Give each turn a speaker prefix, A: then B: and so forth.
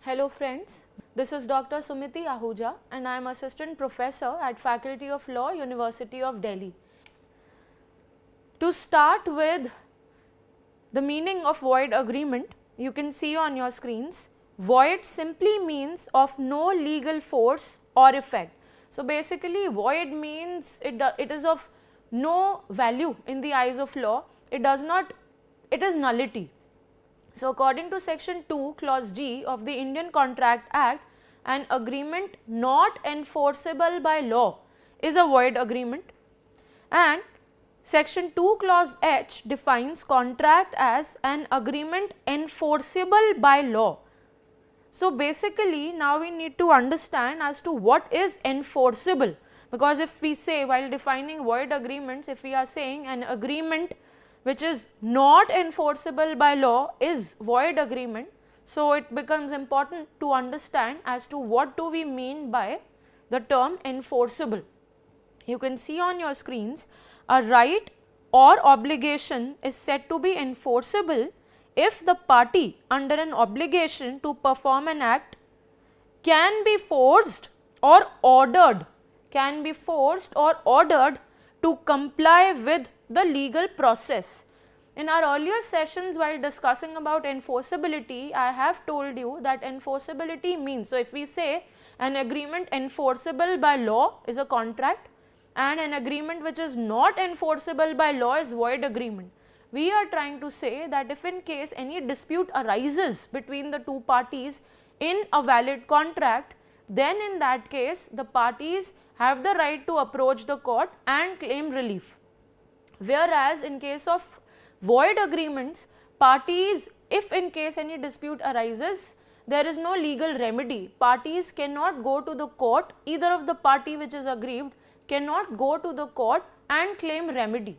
A: Hello friends, this is Dr. Sumiti Ahuja and I am Assistant Professor at Faculty of Law, University of Delhi. To start with the meaning of void agreement, you can see on your screens, void simply means of no legal force or effect. So basically void means it is of no value in the eyes of law, it is nullity. So according to section 2 clause G of the Indian Contract Act, an agreement not enforceable by law is a void agreement, and section 2 clause H defines contract as an agreement enforceable by law. So basically now we need to understand as to what is enforceable, because if we say while defining void agreements, if we are saying an agreement which is not enforceable by law is void agreement, so it becomes important to understand as to what do we mean by the term enforceable. You can see on your screens, a right or obligation is said to be enforceable if the party under an obligation to perform an act can be forced or ordered to comply with the legal process. In our earlier sessions while discussing about enforceability, I have told you that enforceability means, so if we say an agreement enforceable by law is a contract and an agreement which is not enforceable by law is void agreement. We are trying to say that if in case any dispute arises between the two parties in a valid contract, then in that case the parties have the right to approach the court and claim relief. Whereas in case of void agreements, parties, if in case any dispute arises, there is no legal remedy. Parties cannot go to the court, either of the party which is aggrieved cannot go to the court and claim remedy.